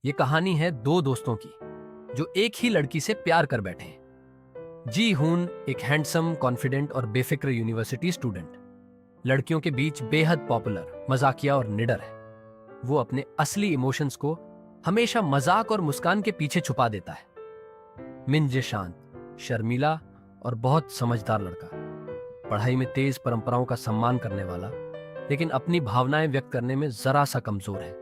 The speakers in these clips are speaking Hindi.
ये कहानी है दो दोस्तों की जो एक ही लड़की से प्यार कर बैठे हैं। जी हून एक हैंडसम, कॉन्फिडेंट और बेफिक्र यूनिवर्सिटी स्टूडेंट, लड़कियों के बीच बेहद पॉपुलर, मजाकिया और निडर है। वो अपने असली इमोशंस को हमेशा मजाक और मुस्कान के पीछे छुपा देता है। मिंजे शांत, शर्मीला और बहुत समझदार लड़का, पढ़ाई में तेज, परंपराओं का सम्मान करने वाला, लेकिन अपनी भावनाएं व्यक्त करने में जरा सा कमजोर है,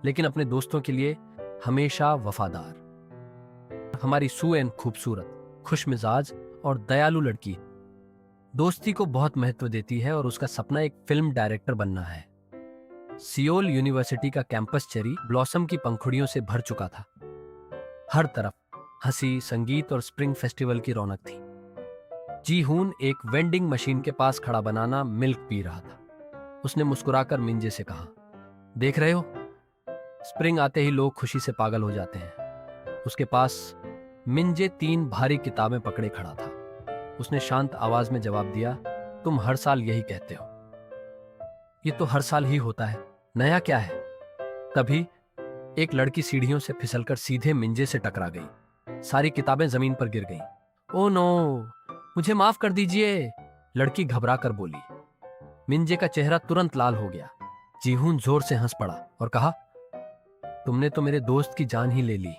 लेकिन अपने दोस्तों के लिए हमेशा वफादार। हमारी सुएन खूबसूरत, खुशमिजाज और दयालु लड़की दोस्ती को बहुत महत्व देती है और उसका सपना एक फिल्म डायरेक्टर बनना है। सियोल यूनिवर्सिटी का कैंपस चेरी ब्लॉसम की पंखुड़ियों से भर चुका था। हर तरफ हंसी, संगीत और स्प्रिंग फेस्टिवल की रौनक थी। जी हून एक वेंडिंग मशीन के पास खड़ा बनाना मिल्क पी रहा था। उसने मुस्कुराकर मिंजे से कहा, देख रहे हो, स्प्रिंग आते ही लोग खुशी से पागल हो जाते हैं। उसके पास मिंजे 3 भारी किताबें पकड़े खड़ा था। उसने शांत आवाज में जवाब दिया, तुम हर साल यही कहते हो। ये तो हर साल ही होता है, नया क्या है? तभी एक लड़की सीढ़ियों से फिसलकर सीधे मिंजे से टकरा गई। सारी किताबें जमीन पर गिर गईं। ओ नो, मुझे माफ कर दीजिए, लड़की घबरा कर बोली। मिंजे का चेहरा तुरंत लाल हो गया। जीहून जोर से हंस पड़ा और कहा, तुमने तो मेरे दोस्त की जान ही ले ली।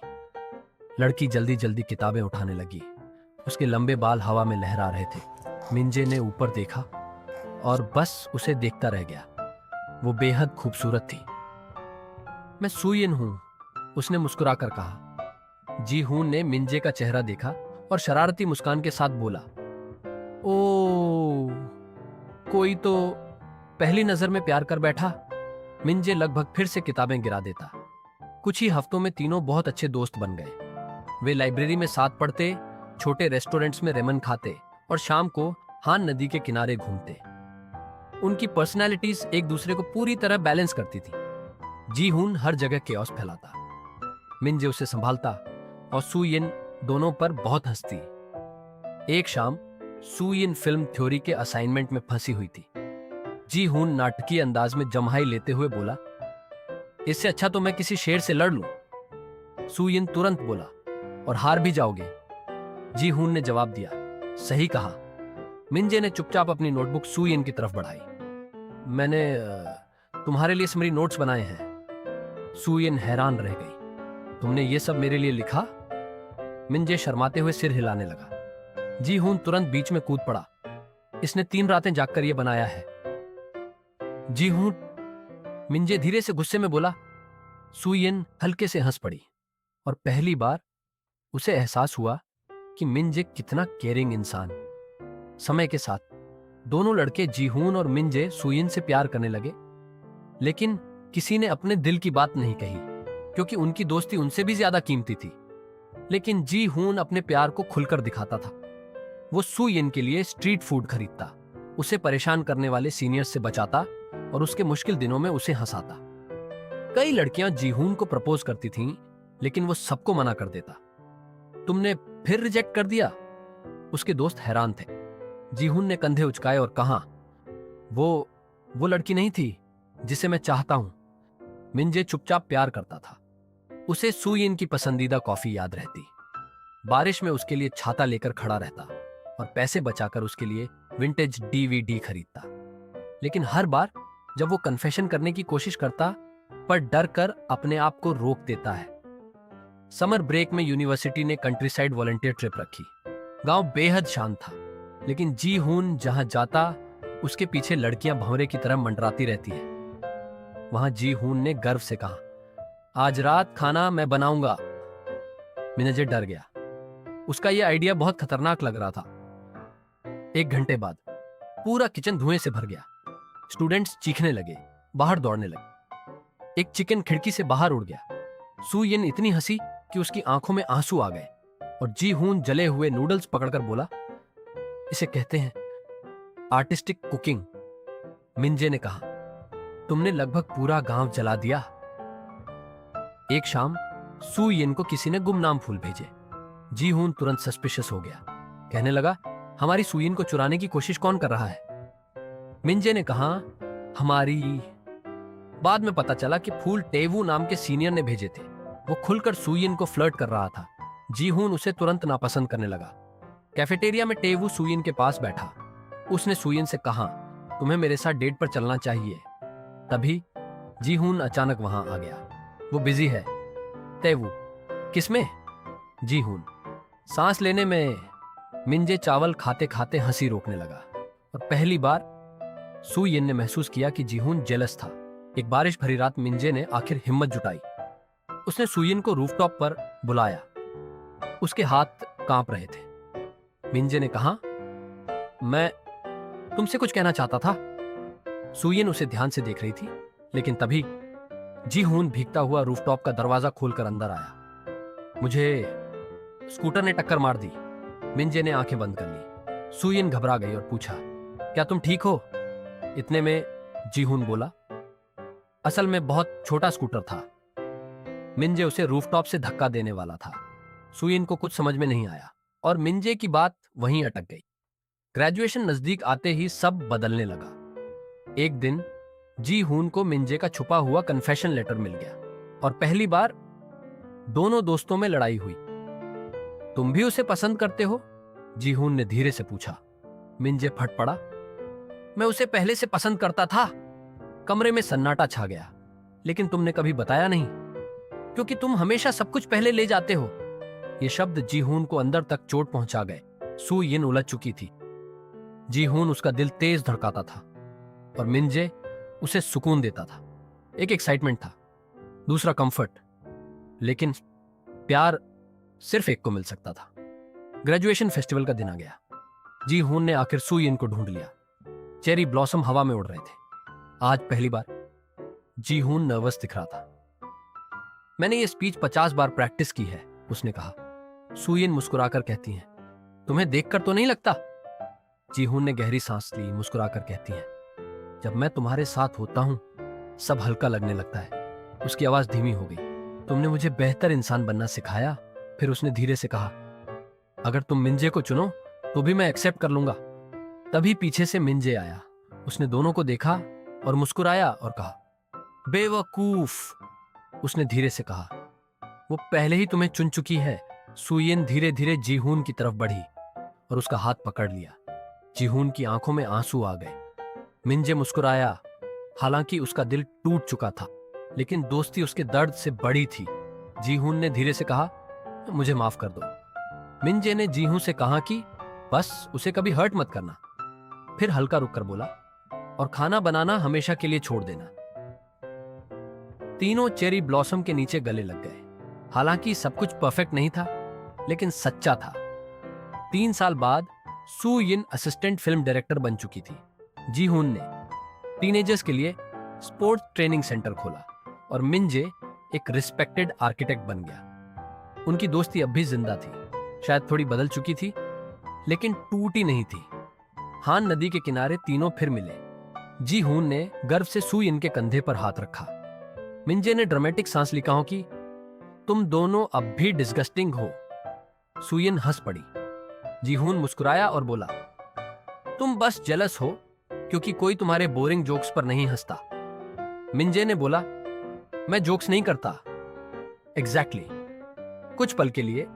लड़की जल्दी जल्दी किताबें उठाने लगी। उसके लंबे बाल हवा में लहरा रहे थे। मिंजे ने ऊपर देखा और बस उसे देखता रह गया। वो बेहद खूबसूरत थी। मैं सुयिन हूं, उसने मुस्कुराकर कहा। जी हून ने मिंजे का चेहरा देखा और शरारती मुस्कान के साथ बोला, ओ, कोई तो पहली नजर में प्यार कर बैठा। मिंजे लगभग फिर से किताबें गिरा देता। कुछ ही हफ्तों में तीनों बहुत अच्छे दोस्त बन गए। वे लाइब्रेरी में साथ पढ़ते, छोटे रेस्टोरेंट्स में रेमन खाते और शाम को हान नदी के किनारे घूमते। उनकी पर्सनालिटीज एक दूसरे को पूरी तरह बैलेंस करती थी। जी हून हर जगह केओस फैलाता, मिंजे उसे संभालता और सुयिन दोनों पर बहुत हंसती। एक शाम सुयिन फिल्म थ्योरी के असाइनमेंट में फंसी हुई थी। जी हून नाटकीय अंदाज में जम्हाई लेते हुए बोला, इससे अच्छा तो मैं किसी शेर से लड़ लूं। सुयिन तुरंत बोला, और हार भी जाओगे। जी हून ने जवाब दिया, सही कहा। मिंजे ने चुपचाप अपनी नोटबुक सुयिन की तरफ बढ़ाई। मैंने तुम्हारे लिए समरी नोट्स बनाए हैं। सुयिन हैरान रह गई। तुमने ये सब मेरे लिए लिखा? मिंजे शर्माते हुए सिर हिलाने लगा। जी हून तुरंत बीच में कूद पड़ा, इसने 3 रातें जागकर ये बनाया है। जी हून, मिंजे धीरे से गुस्से में बोला। सुयिन हल्के से हंस पड़ी और पहली बार उसे एहसास हुआ कि मिंजे कितना केयरिंग इंसान। समय के साथ दोनों लड़के जीहून और मिंजे सुयिन से प्यार करने लगे, लेकिन किसी ने अपने दिल की बात नहीं कही क्योंकि उनकी दोस्ती उनसे भी ज्यादा कीमती थी। लेकिन जीहून अपने प्यार को खुलकर दिखाता था। वो सुयिन के लिए स्ट्रीट फूड खरीदता, उसे परेशान करने वाले सीनियर्स से बचाता और उसके मुश्किल दिनों में उसे हंसाता। कई लड़कियां जीहून को प्रपोज करती थीं, लेकिन वो सबको मना कर देता। तुमने फिर रिजेक्ट कर दिया? उसके दोस्त हैरान थे। जीहून ने कंधे उचकाए और कहा, वो लड़की नहीं थी जिसे मैं चाहता हूं। मिंजे चुपचाप प्यार करता था। उसे सुयिन की पसंदीदा कॉफी याद रहती, बारिश में उसके लिए छाता लेकर खड़ा रहता और पैसे बचाकर उसके लिए विंटेज डीवीडी खरीदता। लेकिन हर बार जब वो कन्फेशन करने की कोशिश करता, पर डर कर अपने आप को रोक देता है। समर ब्रेक में यूनिवर्सिटी ने कंट्रीसाइड वॉलंटियर ट्रिप रखी। गांव बेहद शांत था, लेकिन जी हून जहां जाता उसके पीछे लड़कियां भंवरे की तरह मंडराती रहती है। वहां जी हून ने गर्व से कहा, आज रात खाना मैं बनाऊंगा। मिंजे डर गया। उसका यह आइडिया बहुत खतरनाक लग रहा था। 1 घंटे बाद पूरा किचन धुएं से भर गया। स्टूडेंट्स चीखने लगे, बाहर दौड़ने लगे। एक चिकन खिड़की से बाहर उड़ गया। सुयिन इतनी हंसी कि उसकी आंखों में आंसू आ गए और जी हून जले हुए नूडल्स पकड़कर बोला, इसे कहते हैं आर्टिस्टिक कुकिंग। मिंजे ने कहा, तुमने लगभग पूरा गांव जला दिया। एक शाम सुयिन को किसी ने गुमनाम फूल भेजे। जी हून तुरंत सस्पिशियस हो गया। कहने लगा, हमारी सुयिन को चुराने की कोशिश कौन कर रहा है? मिंजे ने कहा, हमारी। बाद में पता चला कि फूल टेवू नाम के सीनियर ने भेजे थे। वो खुलकर सुयिन को फ्लर्ट कर रहा था। जीहून उसे तुरंत नापसंद करने लगा। कैफेटेरिया में टेवू सुयिन के पास बैठा। उसने सुयिन से कहा, तुम्हें मेरे साथ डेट पर चलना चाहिए। तभी जीहून अचानक वहां आ गया। वो बिजी है। तेवू, किसमें? जीहून, सांस लेने में। मिंजे चावल खाते खाते हंसी रोकने लगा और पहली बार सुयिन ने महसूस किया कि जीहून जेलस था। एक बारिश भरी रात मिंजे ने आखिर हिम्मत जुटाई। उसने सुयिन को रूफटॉप पर बुलाया। उसके हाथ कांप रहे थे। मिंजे ने कहा, मैं तुमसे कुछ कहना चाहता था। सुयिन उसे ध्यान से देख रही थी, लेकिन तभी जीहून भीगता हुआ रूफटॉप का दरवाजा खोलकर अंदर आया। मुझे स्कूटर ने टक्कर मार दी। मिंजे ने आंखें बंद कर ली। सुयिन घबरा गई और पूछा, क्या तुम ठीक हो? इतने में जीहून बोला, असल में बहुत छोटा स्कूटर था। मिंजे उसे रूफटॉप से धक्का देने वाला था। सुयिन को कुछ समझ में नहीं आया और मिंजे की बात वहीं अटक गई। ग्रेजुएशन नजदीक आते ही सब बदलने लगा। एक दिन जीहून को मिंजे का छुपा हुआ कन्फेशन लेटर मिल गया और पहली बार दोनों दोस्तों में लड़ाई हुई। तुम भी उसे पसंद करते हो? जीहून ने धीरे से पूछा। मिंजे फट पड़ा। मैं उसे पहले से पसंद करता था। कमरे में सन्नाटा छा गया। लेकिन तुमने कभी बताया नहीं, क्योंकि तुम हमेशा सब कुछ पहले ले जाते हो। ये शब्द जीहून को अंदर तक चोट पहुंचा गए। सुयिन उलझ चुकी थी। जीहून उसका दिल तेज धड़काता था और मिंजे उसे सुकून देता था। एक एक्साइटमेंट था, दूसरा कंफर्ट, लेकिन प्यार सिर्फ एक को मिल सकता था। ग्रेजुएशन फेस्टिवल का दिन आ गया। जीहून ने आखिर सुयिन को ढूंढ लिया। चेरी ब्लॉसम हवा में उड़ रहे थे। आज पहली बार जीहून नर्वस दिख रहा था। मैंने ये स्पीच 50 बार प्रैक्टिस की है, उसने कहा। सुयिन मुस्कुराकर कहती हैं, तुम्हें देखकर तो नहीं लगता? जीहून ने गहरी सांस ली, मुस्कुराकर कहती हैं, जब मैं तुम्हारे साथ होता हूं सब हल्का लगने लगता है। उसकी आवाज धीमी हो गई। तुमने मुझे बेहतर इंसान बनना सिखाया। फिर उसने धीरे से कहा, अगर तुम मिंजे को चुनो तो भी मैं एक्सेप्ट कर लूंगा। तभी पीछे से मिंजे आया। उसने दोनों को देखा और मुस्कुराया और कहा, बेवकूफ। उसने धीरे से कहा, वो पहले ही तुम्हें चुन चुकी है। सुयिन धीरे धीरे जीहून की तरफ बढ़ी और उसका हाथ पकड़ लिया। जीहून की आंखों में आंसू आ गए। मिंजे मुस्कुराया। हालांकि उसका दिल टूट चुका था, लेकिन दोस्ती उसके दर्द से बड़ी थी। जीहून ने धीरे से कहा, मुझे माफ कर दो। मिंजे ने जीहून से कहा कि बस उसे कभी हर्ट मत करना। फिर हल्का रुककर बोला, और खाना बनाना हमेशा के लिए छोड़ देना। तीनों चेरी ब्लॉसम के नीचे गले लग गए। हालांकि सब कुछ परफेक्ट नहीं था, लेकिन सच्चा था। 3 साल बाद सुयिन असिस्टेंट फिल्म डायरेक्टर बन चुकी थी। जीहून ने टीनेजर्स के लिए स्पोर्ट्स ट्रेनिंग सेंटर खोला और मिंजे एक रिस्पेक्टेड आर्किटेक्ट बन गया। उनकी दोस्ती अब भी जिंदा थी। शायद थोड़ी बदल चुकी थी, लेकिन टूटी नहीं थी। हान नदी के किनारे तीनों फिर मिले। जीहून ने गर्व से सुयिन के कंधे पर हाथ रखा। मिंजे ने ड्रामेटिक सांस ली, कहा कि तुम दोनों अब भी डिस्गस्टिंग हो। सुयिन हंस पड़ी। जीहून मुस्कुराया और बोला, तुम बस जेलस हो क्योंकि कोई तुम्हारे बोरिंग जोक्स पर नहीं हंसता। मिंजे ने बोला, मैं जोक्स नहीं करता। एग्जैक्टली। कुछ पल के लिए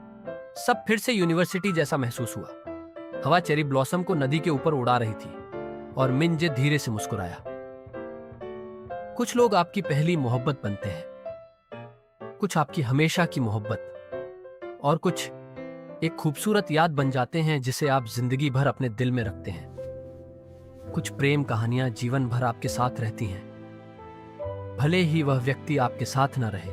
सब फिर से यूनिवर्सिटी जैसा महसूस हुआ। हवा चेरी ब्लॉसम को नदी के ऊपर उड़ा रही थी और मिंजे धीरे से मुस्कुराया। कुछ लोग आपकी पहली मोहब्बत बनते हैं, कुछ आपकी हमेशा की मोहब्बत, और कुछ एक खूबसूरत याद बन जाते हैं जिसे आप जिंदगी भर अपने दिल में रखते हैं। कुछ प्रेम कहानियां जीवन भर आपके साथ रहती हैं, भले ही वह व्यक्ति आपके साथ न रहे।